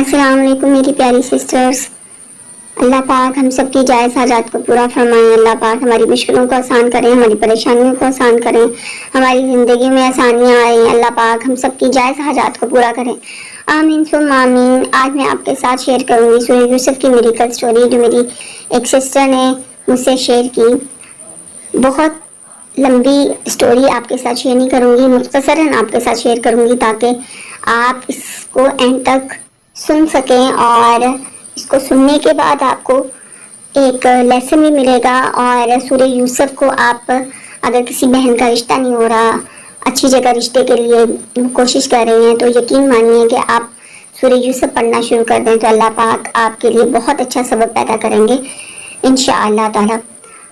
السلام علیکم میری پیاری سسٹرز. اللہ پاک ہم سب کی جائز حاجات کو پورا فرمائیں. اللہ پاک ہماری مشکلوں کو آسان کریں, ہماری پریشانیوں کو آسان کریں, ہماری زندگی میں آسانیاں آئیں. اللہ پاک ہم سب کی جائز حاجات کو پورا کریں. آمین ثم آمین. آج میں آپ کے ساتھ شیئر کروں گی سورہ یوسف کی میریکل سٹوری, جو میری ایک سسٹر نے مجھ سے شیئر کی. بہت لمبی سٹوری آپ کے ساتھ شیئر نہیں کروں گی, مختصراً آپ کے ساتھ شیئر کروں گی تاکہ آپ اس کو اینڈ تک سن سکیں, اور اس کو سننے کے بعد آپ کو ایک لیسن بھی ملے گا. اور سورہ یوسف کو آپ اگر کسی بہن کا رشتہ نہیں ہو رہا, اچھی جگہ رشتے کے لیے کوشش کر رہے ہیں, تو یقین مانیے کہ آپ سورہ یوسف پڑھنا شروع کر دیں تو اللہ پاک آپ کے لیے بہت اچھا سبب پیدا کریں گے انشاءاللہ تعالی.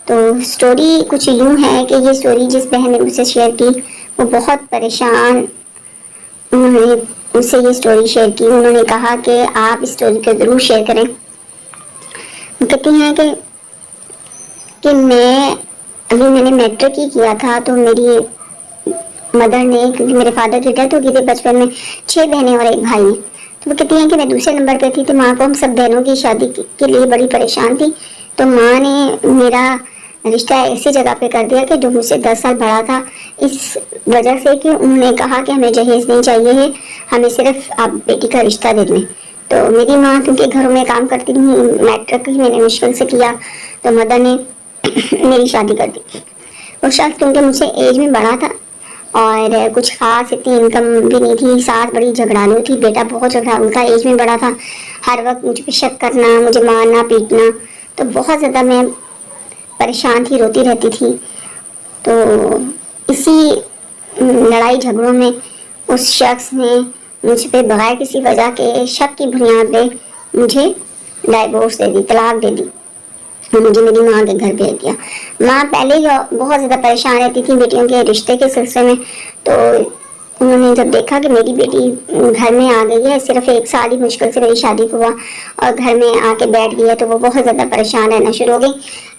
تو سٹوری کچھ یوں ہے کہ یہ سٹوری جس بہن نے مجھ سے شیئر کی وہ بہت پریشان, انہوں نے مجھ سے یہ سٹوری شیئر کی. انہوں نے کہا کہ آپ اس سٹوری کو ضرور شیئر کریں. کہتی ہیں کہ میں نے میٹرک ہی کیا تھا, تو میری مدر نے, کیونکہ میرے فادر کی ڈیتھ ہو گئی تھی بچپن میں, 6 بہنیں اور 1 بھائی ہیں. تو وہ کہتی ہیں کہ میں دوسرے نمبر پہ تھی, تو ماں کو ہم سب بہنوں کی شادی کے لیے بڑی پریشان تھی. تو ماں نے میرا رشتہ ایسی جگہ پہ کر دیا کہ جو مجھ سے 10 سال بڑا تھا, اس وجہ سے کہ انہوں نے کہا کہ ہمیں جہیز نہیں چاہیے ہے, ہمیں صرف آپ بیٹی کا رشتہ دے دیں. تو میری ماں کیونکہ گھروں میں کام کرتی تھی, میٹرک ہی میں نے مشکل سے کیا, تو مدر نے میری شادی کر دی. وہ شخص کیونکہ مجھ سے ایج میں بڑا تھا اور کچھ خاص اتنی انکم بھی نہیں تھی, ساتھ بڑی جھگڑالو تھی, بیٹا بہت جھگڑالو تھا, ایج میں بڑا تھا, ہر وقت مجھ پہ شک کرنا, مجھے مارنا پیٹنا, تو بہت زیادہ میں پریشان تھی, روتی رہتی تھی. تو اسی لڑائی جھگڑوں میں اس شخص نے مجھ پہ بغیر کسی وجہ کے شک کی بنیاد پہ مجھے ڈائیورس دے دی, طلاق دے دی, مجھے میری ماں کے گھر بھیج دیا. ماں پہلے ہی بہت زیادہ پریشان رہتی تھی بیٹیوں کے رشتے کے سلسلے میں. تو انہوں نے جب دیکھا کہ میری بیٹی گھر میں آ گئی ہے, صرف 1 سال ہی مشکل سے میری شادی کو ہوا اور گھر میں آ کے بیٹھ گئی ہے, تو وہ بہت زیادہ پریشان رہنا شروع ہو گئی.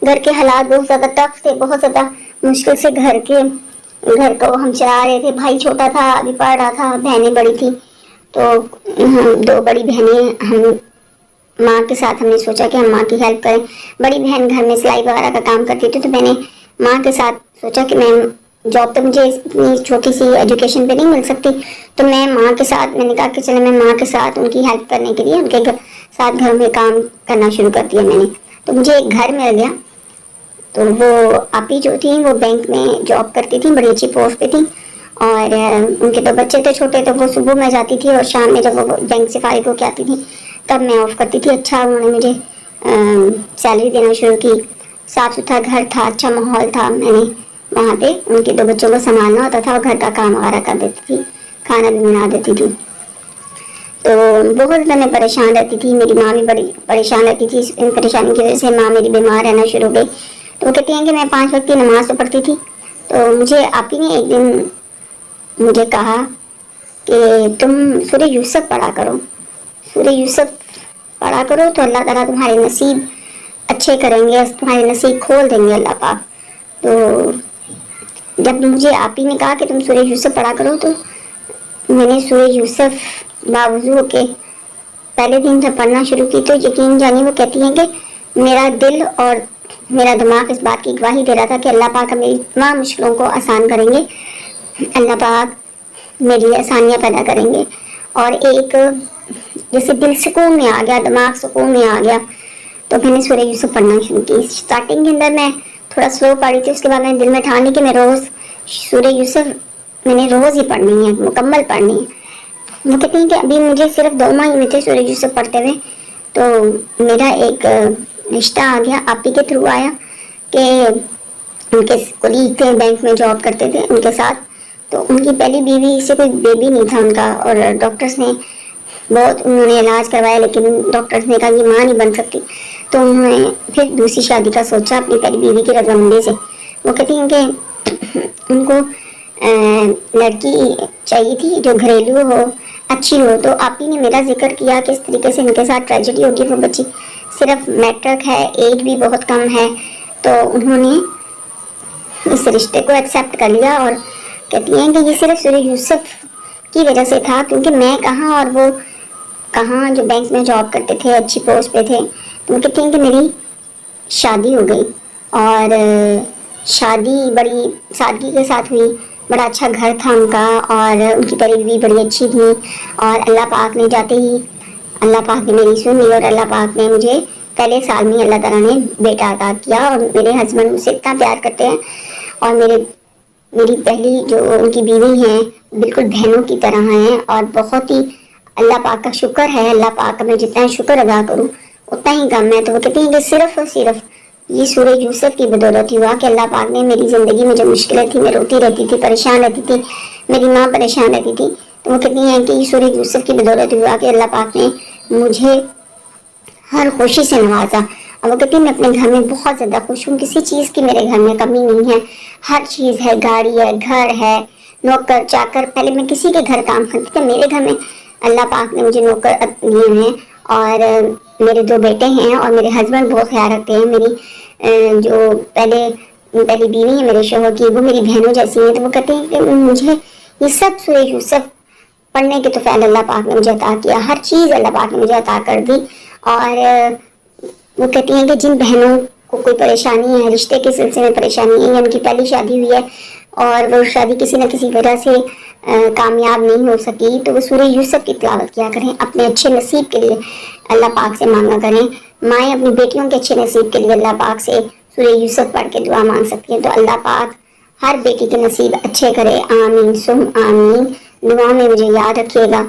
گھر کے حالات بہت زیادہ ٹف تھے, بہت زیادہ مشکل سے گھر کو ہم چلا رہے تھے. بھائی چھوٹا تھا, ابھی پڑھ رہا تھا, بہنیں بڑی تھی. تو 2 بڑی بہنیں, ہم ماں کے ساتھ ہم نے سوچا کہ ہم ماں کی ہیلپ کریں. بڑی بہن گھر میں سلائی وغیرہ کا کام کرتی تھی, تو میں نے ماں کے ساتھ سوچا کہ میں جاب تو مجھے اتنی چھوٹی سی ایجوکیشن پہ نہیں مل سکتی, تو میں ماں کے ساتھ, میں نے کہا کہ چلے میں ماں کے ساتھ ان کی ہیلپ کرنے کے لیے ان کے ساتھ گھر میں کام کرنا شروع کر دیا میں نے. تو مجھے ایک گھر مل گیا. تو وہ آپی جو تھیں وہ بینک میں جاب کرتی تھیں, بڑی اچھی پوسٹ پہ تھیں, اور ان کے 2 بچے تھے چھوٹے, تو وہ صبح میں جاتی تھی اور شام میں جب وہ بینک سے فارغ ہو کے آتی تھی تب میں آف کرتی تھی. اچھا انہوں نے مجھے سیلری دینا شروع کی. صاف ستھرا گھر تھا, اچھا ماحول تھا. میں نے وہاں پہ ان کے 2 بچوں کو سنبھالنا ہوتا تھا اور گھر کا کام وغیرہ کر دیتی تھی, کھانا بھی بنا دیتی تھی. تو بہت زیادہ میں پریشان رہتی تھی, میری ماں بھی بڑی پریشان رہتی تھی. ان پریشانی کی وجہ سے ماں میری بیمار رہنا شروع ہو گئی. تو وہ کہتی ہیں کہ میں 5 وقت کی نماز تو پڑھتی تھی. تو مجھے آپی نے ایک دن مجھے کہا کہ تم سورہ یوسف پڑھا کرو, سورہ یوسف پڑھا کرو تو اللہ تعالیٰ تمہارے نصیب اچھے کریں گے, تمہارے نصیب کھول دیں گے اللہ پاک. تو جب مجھے آپی نے کہا کہ تم سورہ یوسف پڑھا کرو, تو میں نے سورہ یوسف باوضو کے پہلے دن جب پڑھنا شروع کی, تو یقین جانی وہ کہتی ہیں کہ میرا دل اور میرا دماغ اس بات کی گواہی دے رہا تھا کہ اللہ پاک میری تمام مشکلوں کو آسان کریں گے, اللہ پاک میری آسانیاں پیدا کریں گے. اور ایک جیسے دل سکون میں آ گیا, دماغ سکون میں آ گیا. تو میں نے سورہ یوسف پڑھنا شروع کی. اسٹارٹنگ کے اندر میں تھوڑا سلو پڑھی تھی, اس کے بعد میں دل میں ٹھان لی کہ میں روز سورہ یوسف میں نے روز ہی پڑھنی ہے, مکمل پڑھنی ہے. وہ کہتے ہیں کہ ابھی مجھے صرف 2 ماہ ہوئے تھے سورہ یوسف پڑھتے ہوئے, تو میرا ایک رشتہ آ گیا, آپی کے تھرو آیا کہ ان کے کولیگ تھے, بینک میں جاب کرتے تھے ان کے ساتھ. تو ان کی پہلی بیوی سے کوئی بیبی نہیں تھا ان کا, اور ڈاکٹرز نے بہت انہوں نے علاج کروایا, لیکن ڈاکٹرز نے کہا یہ ماں نہیں بن سکتی. تو انہوں نے پھر دوسری شادی کا سوچا اپنی پہلی بیوی کی رضامندی سے. وہ کہتی ہیں کہ ان کو لڑکی چاہیے تھی جو گھریلو ہو, اچھی ہو. تو آپی نے میرا ذکر کیا کہ اس طریقے سے ان کے ساتھ ٹریجڈی ہوگی, وہ بچی صرف میٹرک ہے, ایج بھی بہت کم ہے. تو انہوں نے اس رشتے کو ایکسیپٹ کر لیا, اور کہتی ہیں کہ یہ صرف سورہ یوسف کی وجہ سے تھا, کیونکہ میں کہاں اور وہ کہاں جو بینک میں جاب کرتے تھے, اچھی پوسٹ پہ تھے, تو وہ کہتے ہیں کہ میری شادی ہو گئی اور شادی بڑی سادگی کے ساتھ ہوئی, بڑا اچھا گھر تھا ان کا اور ان کی طرف بھی بڑی اچھی تھی, اور اللہ پاک نے جاتے ہی اللہ پاک نے میری سنی اور اللہ پاک نے مجھے پہلے سال میں اللہ تعالیٰ نے بیٹا عطا کیا. اور میرے ہسبینڈ مجھ سے اتنا پیار کرتے ہیں اور میری پہلی جو ان کی بیوی ہیں بالکل بہنوں کی طرح ہیں, اور بہت ہی اللہ پاک کا شکر ہے. اللہ پاک کا میں جتنا شکر ادا کروں اتنا ہی کم ہے. تو وہ کہتے ہیں کہ صرف اور صرف یہ سورہ یوسف کی بدولت ہوا کہ اللہ پاک نے میری زندگی میں جو مشکلیں تھیں, میں روتی رہتی تھی, پریشان رہتی تھی, میری ماں پریشان رہتی تھی, تو وہ کہتی ہیں کہ یہ سورہ یوسف کی بدولت ہوا کہ اللہ پاک نے مجھے ہر خوشی سے نوازا. اور وہ کہتی ہیں میں اپنے گھر میں بہت زیادہ خوش ہوں, کسی چیز کی میرے گھر میں کمی نہیں ہے, ہر چیز ہے, گاڑی ہے, گھر ہے, نوکر چاکر. پہلے میں کسی کے گھر کام کرتی تھی, میرے گھر میں اللہ پاک نے مجھے نوکر دیے ہیں, اور میرے 2 بیٹے ہیں, اور میرے ہسبینڈ بہت خیال رکھتے ہیں. میری جو پہلی بیوی ہے میرے شوہر کی, وہ میری بہنوں جیسی ہیں. تو وہ کہتے ہیں کہ مجھے یہ سب سورہ یوسف پڑھنے کے توفیق اللہ پاک نے مجھے عطا کیا, ہر چیز اللہ پاک نے مجھے عطا کر دی. اور وہ کہتی ہیں کہ جن بہنوں کو کوئی پریشانی ہے, رشتے کے سلسلے میں پریشانی ہے, یا ان کی پہلی شادی ہوئی ہے اور وہ شادی کسی نہ کسی وجہ سے کامیاب نہیں ہو سکی, تو وہ سورہ یوسف کی تلاوت کیا کریں, اپنے اچھے نصیب کے لیے اللہ پاک سے مانگا کریں. مائیں اپنی بیٹیوں کے اچھے نصیب کے لیے اللہ پاک سے سورہ یوسف پڑھ کے دعا مانگ سکتی ہیں. تو اللہ پاک ہر بیٹی کے نصیب اچھے کرے, آمین سم آمین. دعا میں مجھے یاد رکھیے گا.